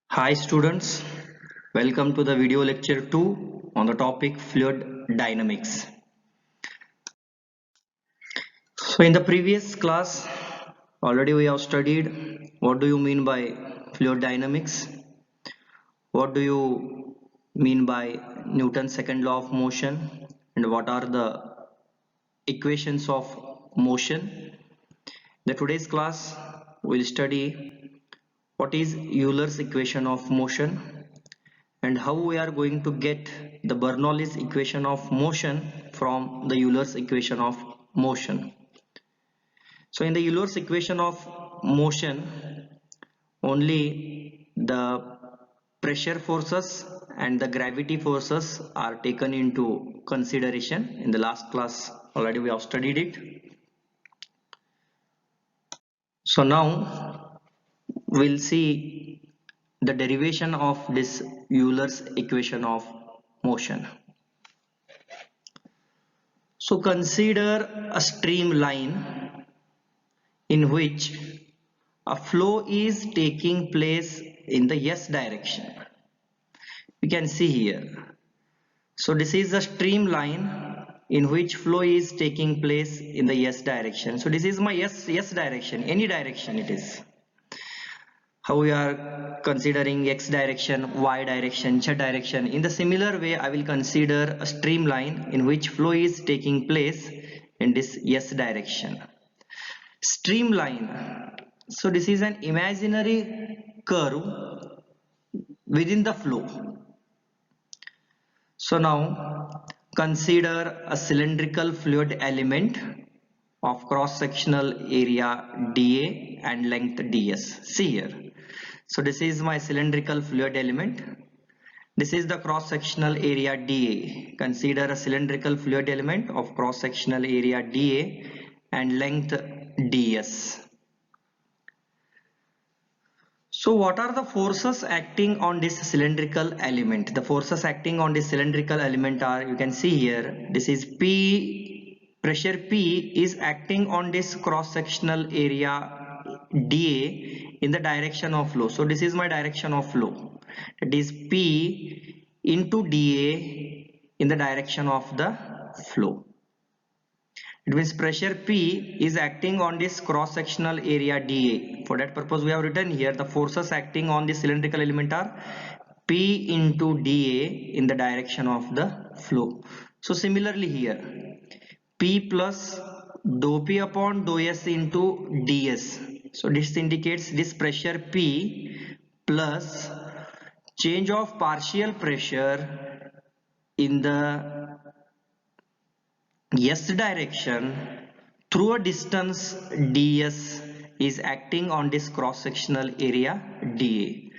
Hi students, welcome to the video lecture 2 on the topic fluid dynamics. So in the previous class already we have studied what do you mean by fluid dynamics, what do you mean by Newton's second law of motion, and what are the equations of motion. In the today's class we will study what is Euler's equation of motion and how we are going to get the Bernoulli's equation of motion from the Euler's equation of motion. So in the Euler's equation of motion, only the pressure forces and the gravity forces are taken into consideration. In the last class already we have studied it. So now we'll see the derivation of this Euler's equation of motion. So consider a streamline in which a flow is taking place in the S direction. We can see here. So this is a streamline in which flow is taking place in the S direction. So this is my S direction, any direction it is. How we are considering X direction, Y direction, Z direction. In the similar way, I will consider a streamline in which flow is taking place in this S direction. Streamline. So this is an imaginary curve within the flow. So now consider a cylindrical fluid element of cross-sectional area dA and length ds. See here. So this is my cylindrical fluid element. This is the cross-sectional area dA. Consider a cylindrical fluid element of cross-sectional area dA and length ds. So what are the forces acting on this cylindrical element? The forces acting on this cylindrical element are, you can see here, this is P, pressure P is acting on this cross-sectional area dA in the direction of flow. So this is my direction of flow. It is P into dA in the direction of the flow. It means pressure P is acting on this cross-sectional area dA. For that purpose we have written here the forces acting on the cylindrical element are P into dA in the direction of the flow. So similarly here P plus dou P upon dou S into ds. So this indicates this pressure P plus change of partial pressure in the S direction through a distance ds is acting on this cross-sectional area dA.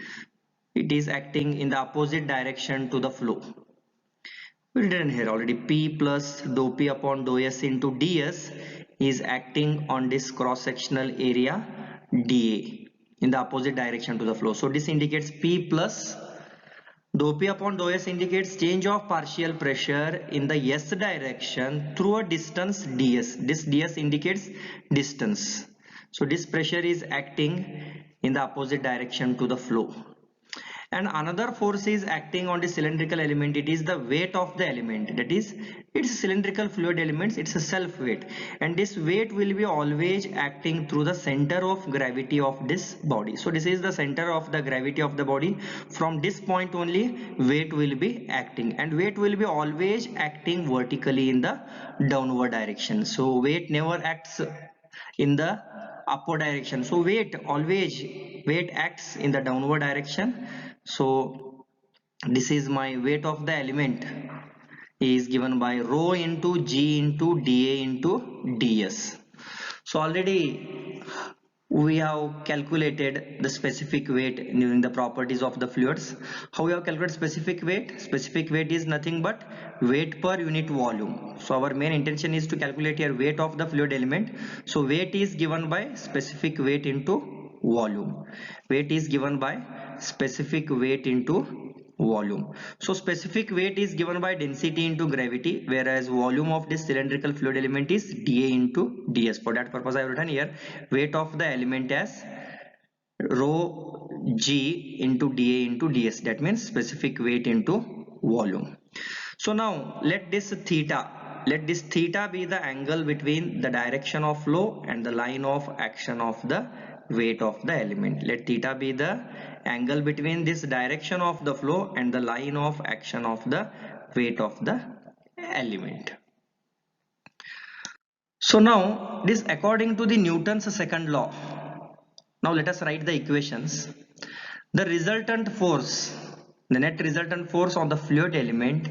It is acting in the opposite direction to the flow. We written here already P plus dou P upon dou S into ds is acting on this cross-sectional area dA in the opposite direction to the flow. So this indicates P plus dou P upon dou S indicates change of partial pressure in the S direction through a distance ds. This ds indicates distance. So this pressure is acting in the opposite direction to the flow. And another force is acting on the cylindrical element. It is the weight of the element. That is, it's cylindrical fluid elements. It's a self weight, and this weight will be always acting through the center of gravity of this body. So this is the center of the gravity of the body. From this point only weight will be acting, and weight will be always acting vertically in the downward direction. So weight never acts in the upward direction. So weight acts in the downward direction. So this is my weight of the element is given by rho into g into dA into ds. So already we have calculated the specific weight using the properties of the fluids. How we have calculated specific weight? Specific weight is nothing but weight per unit volume. So our main intention is to calculate here weight of the fluid element. So weight is given by specific weight into volume. Weight is given by specific weight into volume. So specific weight is given by density into gravity, whereas volume of this cylindrical fluid element is dA into ds. For that purpose I have written here weight of the element as rho G into dA into ds. That means specific weight into volume. So now let this theta be the angle between the direction of flow and the line of action of the weight of the element. Let theta be the angle between this direction of the flow and the line of action of the weight of the element. So now this according to the Newton's second law. Now let us write the equations. The resultant force, the net resultant force on the fluid element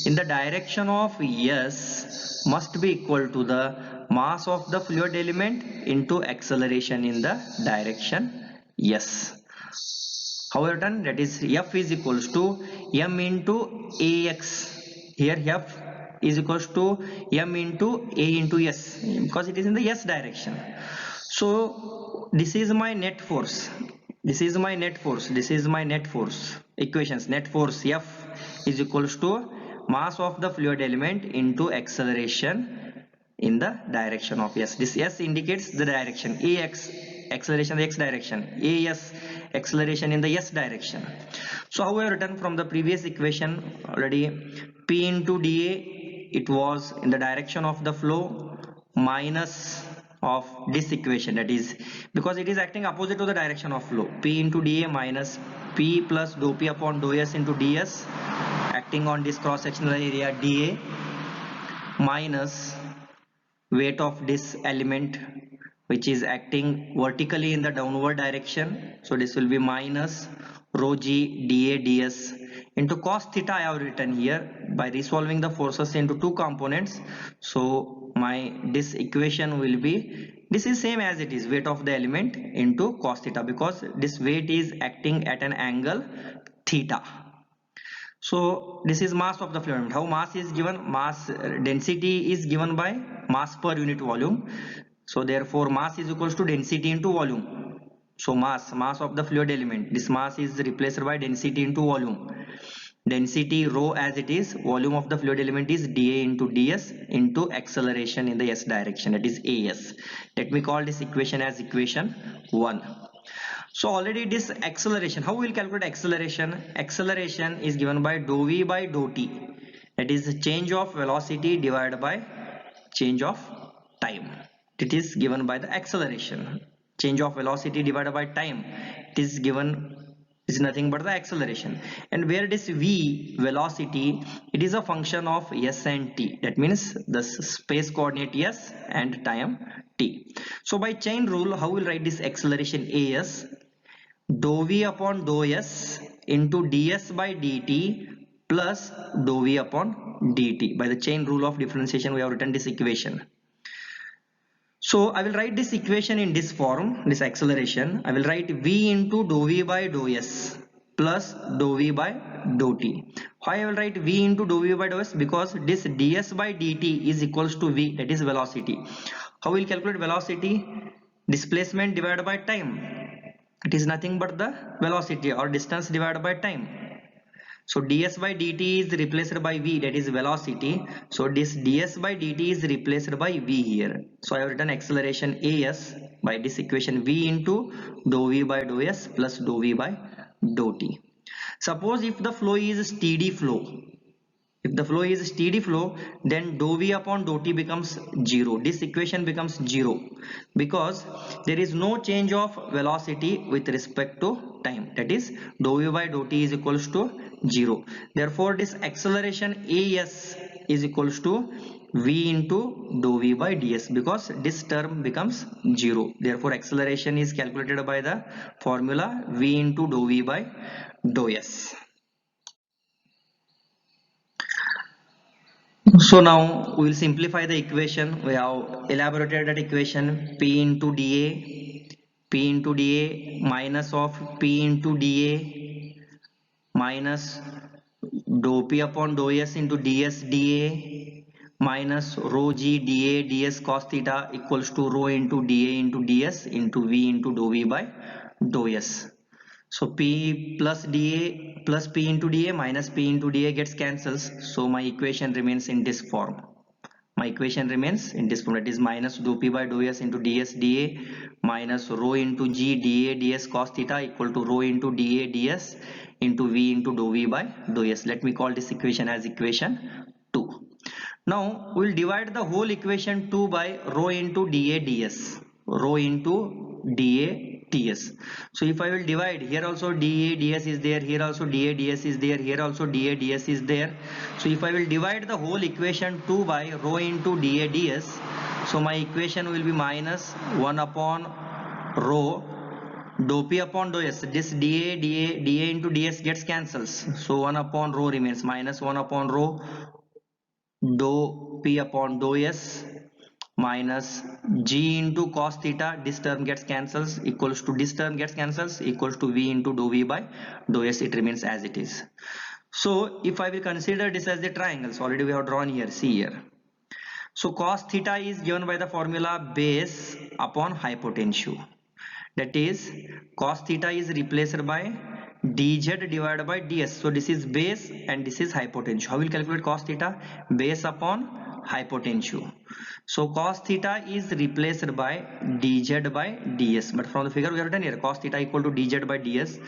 in the direction of S must be equal to the mass of the fluid element into acceleration in the direction S. How written? That is F is equals to M into AX. Here F is equals to M into A into S because it is in the S direction. So this is my net force. This is my net force. This is my net force. Equations. Net force F is equals to mass of the fluid element into acceleration in the direction of S. This S indicates the direction. AX acceleration in the X direction. AS acceleration in the S direction. So how we have written from the previous equation already, P into dA, it was in the direction of the flow minus of this equation, that is because it is acting opposite to the direction of flow, P into dA minus P plus dou P upon dou S into ds acting on this cross sectional area dA minus weight of this element which is acting vertically in the downward direction. So this will be minus rho g dA ds into cos theta. I have written here by resolving the forces into two components. So this equation will be, this is same as it is, weight of the element into cos theta because this weight is acting at an angle theta. So this is mass of the fluid. How mass is given? Mass density is given by mass per unit volume. So therefore mass is equals to density into volume. So mass of the fluid element, this mass is replaced by density into volume. Density rho as it is, volume of the fluid element is dA into ds into acceleration in the S direction, that is AS. Let me call this equation as equation 1. So already this acceleration, how we will calculate acceleration? Acceleration is given by dou v by dou t, that is change of velocity divided by change of time. It is given by the acceleration. Change of velocity divided by time, it is given, is nothing but the acceleration. And where this v velocity, it is a function of s and t, that means the space coordinate s and time t. So by chain rule, how will write this acceleration? As dou v upon dou s into ds by dt plus dou v upon dt. By the chain rule of differentiation we have written this equation. So I will write this equation in this form, this acceleration. I will write v into dou v by dou s plus dou v by dou t. Why I will write v into dou v by dou s? Because this ds by dt is equals to v, that is velocity. How will calculate velocity? Displacement divided by time. It is nothing but the velocity or distance divided by time. So ds by dt is replaced by v, that is velocity. So this ds by dt is replaced by v here. So I have written acceleration as by this equation v into dou v by dou s plus dou v by dou t. Suppose if the flow is steady flow, if the flow is steady flow, then dou v upon dou t becomes 0. This equation becomes 0 because there is no change of velocity with respect to time. That is dou v by dou t is equals to 0. Therefore this acceleration as is equals to v into dou v by ds because this term becomes 0. Therefore acceleration is calculated by the formula v into dou v by dou s. So now we will simplify the equation. We have elaborated that equation P into dA minus of P into dA minus dou P upon dou S into ds dA minus rho g dA ds cos theta equals to rho into dA into ds into V into dou V by dou S. So P plus dA plus P into dA minus P into dA gets cancels. So my equation remains in this form. My equation remains in this form, that is minus dou p by dou s into ds dA minus rho into g dA ds cos theta equal to rho into dA ds into v into dou v by dou s. Let me call this equation as equation 2. Now we will divide the whole equation 2 by rho into dA ds, rho into dA ds. So if I will divide, here also dA ds is there, here also dA ds is there, here also dA ds is there. So if I will divide the whole equation 2 by rho into dA ds, so my equation will be minus 1 upon rho dou p upon dou s. This dA into ds gets cancels, so 1 upon rho remains, minus 1 upon rho dou p upon dou s minus g into cos theta, this term gets cancels, equals to this term gets cancels, equals to v into dou v by dou s. It remains as it is. So if I will consider this as the triangles, already we have drawn here, see here. So cos theta is given by the formula base upon hypotenuse. That is cos theta is replaced by dz divided by ds. So this is base and this is hypotenuse. How will calculate cos theta? Base upon hypotenuse. So cos theta is replaced by dz by ds. But from the figure we have written here cos theta equal to dz by ds.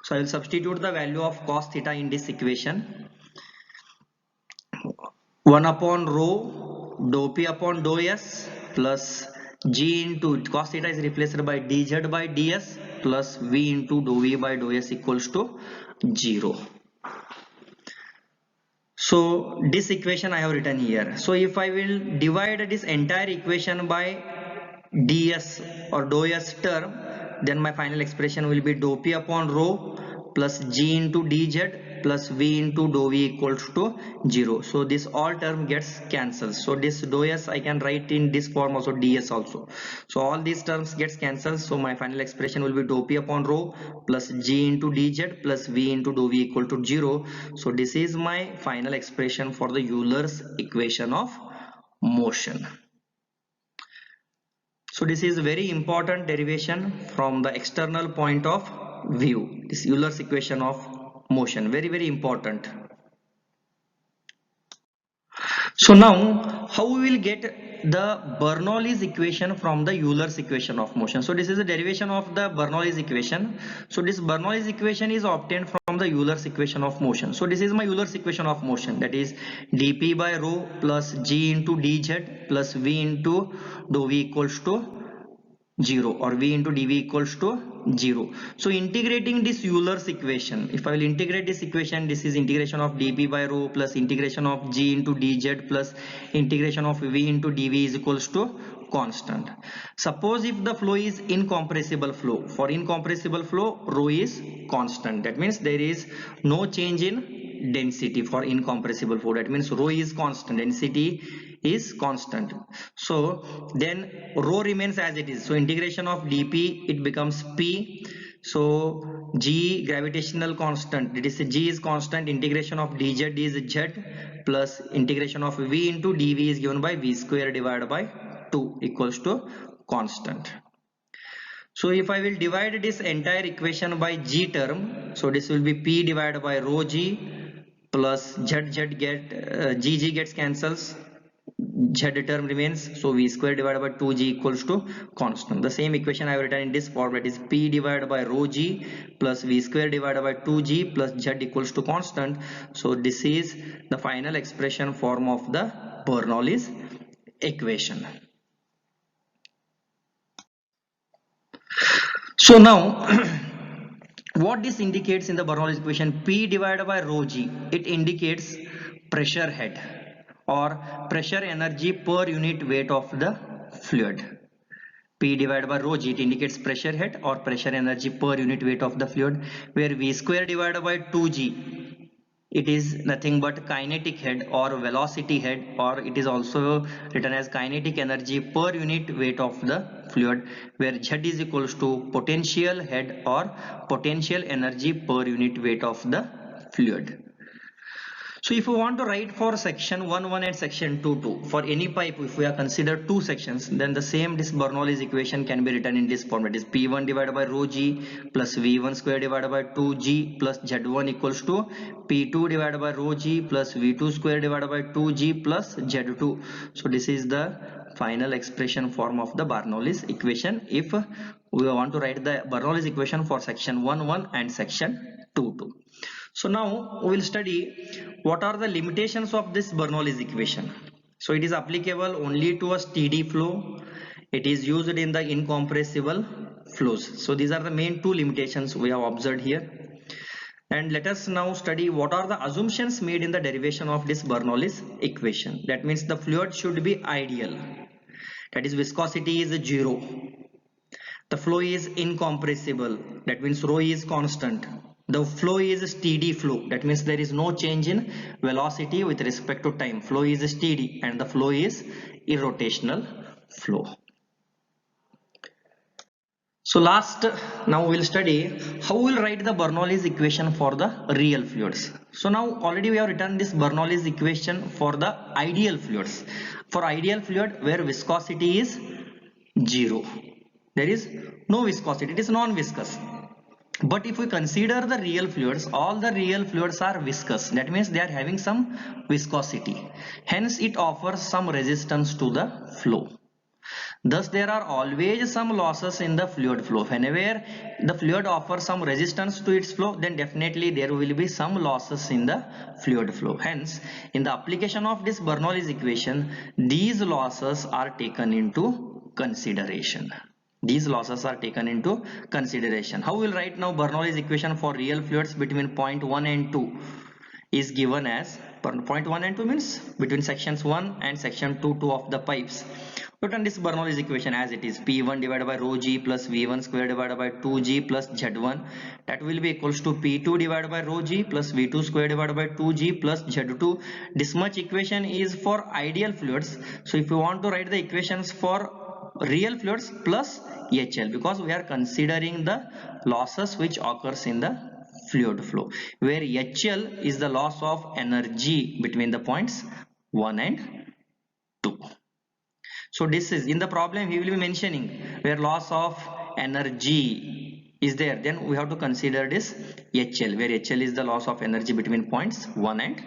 So I will substitute the value of cos theta in this equation. 1 upon rho dou p upon dou s plus g into cos theta is replaced by dz by ds plus v into dou v by dou s equals to 0. So this equation I have written here. So if I will divide this entire equation by ds or dou s term, then my final expression will be dou p upon rho plus g into dz plus v into dou v equals to 0. So this all term gets cancelled. So this dou s I can write in this form also, ds also. So all these terms gets cancelled. So my final expression will be dou p upon rho plus g into dz plus v into dou v equal to 0. So this is my final expression for the Euler's equation of motion. So this is very important derivation from the external point of view. This Euler's equation of motion, very important. So now how we will get the Bernoulli's equation from the Euler's equation of motion? So this is a derivation of the Bernoulli's equation. So this Bernoulli's equation is obtained from the Euler's equation of motion. So this is my Euler's equation of motion, that is dp by rho plus g into dz plus v into dou v equals to 0 or v into dv equals to 0. So integrating this Euler's equation, if I will integrate this equation, this is integration of dp by rho plus integration of g into dz plus integration of v into dv is equals to constant. Suppose if the flow is incompressible flow, for incompressible flow rho is constant, that means there is no change in density for incompressible flow, that means rho is constant, density is constant. So then rho remains as it is, so integration of dp it becomes p. So g gravitational constant, it is g is constant, integration of dz is z plus integration of v into dv is given by v square divided by 2 equals to constant. So if I will divide this entire equation by g term, so this will be p divided by rho g plus z get g gets cancels, z term remains, so v square divided by 2g equals to constant. The same equation I have written in this form, that is p divided by rho g plus v square divided by 2g plus z equals to constant. So this is the final expression form of the Bernoulli's equation. So now what this indicates in the Bernoulli's equation, p divided by rho g, it indicates pressure head or pressure energy per unit weight of the fluid. P divided by rho g, it indicates pressure head or pressure energy per unit weight of the fluid, where v square divided by 2g, it is nothing but kinetic head or velocity head, or it is also written as kinetic energy per unit weight of the fluid, where z is equals to potential head or potential energy per unit weight of the fluid. So if we want to write for section 1 and section 2 for any pipe, if we are considered two sections, then the same this Bernoulli's equation can be written in this format. It is P1 divided by rho g plus V1 square divided by 2g plus Z1 equals to P2 divided by rho g plus V2 square divided by 2g plus Z2. So this is the final expression form of the Bernoulli's equation if we want to write the Bernoulli's equation for section 1 and section 2. So now we will study what are the limitations of this Bernoulli's equation. So it is applicable only to a steady flow. It is used in the incompressible flows. So these are the main two limitations we have observed here. And let us now study what are the assumptions made in the derivation of this Bernoulli's equation. That means the fluid should be ideal. That is, viscosity is 0. The flow is incompressible. That means rho is constant. The flow is a steady flow. That means there is no change in velocity with respect to time. Flow is steady and the flow is irrotational flow. So now we'll study how we'll write the Bernoulli's equation for the real fluids. So now already we have written this Bernoulli's equation for the ideal fluids. For ideal fluid where viscosity is 0. There is no viscosity. It is non-viscous. But if we consider the real fluids, all the real fluids are viscous. That means they are having some viscosity. Hence it offers some resistance to the flow. Thus there are always some losses in the fluid flow. Whenever the fluid offers some resistance to its flow, then definitely there will be some losses in the fluid flow. Hence, in the application of this Bernoulli's equation, these losses are taken into consideration. These losses are taken into consideration. How we will write now Bernoulli's equation for real fluids between point 1 and 2 is given as point 1 and 2 means between sections 1 and section 2 of the pipes. Written this Bernoulli's equation as it is P1 divided by rho g plus V1 square divided by 2g plus Z1, that will be equals to P2 divided by rho g plus V2 square divided by 2g plus Z2. This much equation is for ideal fluids. So if you want to write the equations for real fluids plus HL, because we are considering the losses which occurs in the fluid flow, where HL is the loss of energy between the points 1 and 2. So this is in the problem he will be mentioning where loss of energy is there, then we have to consider this HL, where HL is the loss of energy between points 1 and